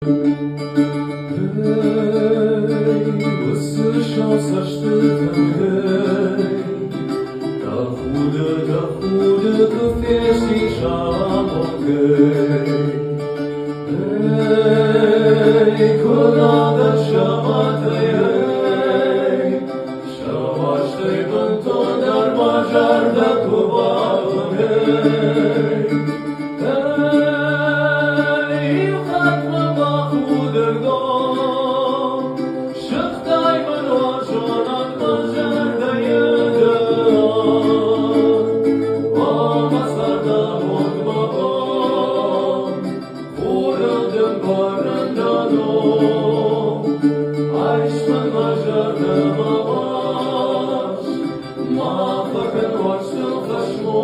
Услышал со штыком, да худо, du fährst die Schamung, kolada shamatay, shavashtay banton dar majarda kuvam, khatma bakhudrgo, shaktay manojonan majarda yada, masarda modmabo, uradın barandano, aşkın majarda mavaş, mafakın vaçtın kaşmo.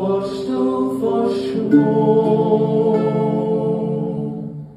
Wash the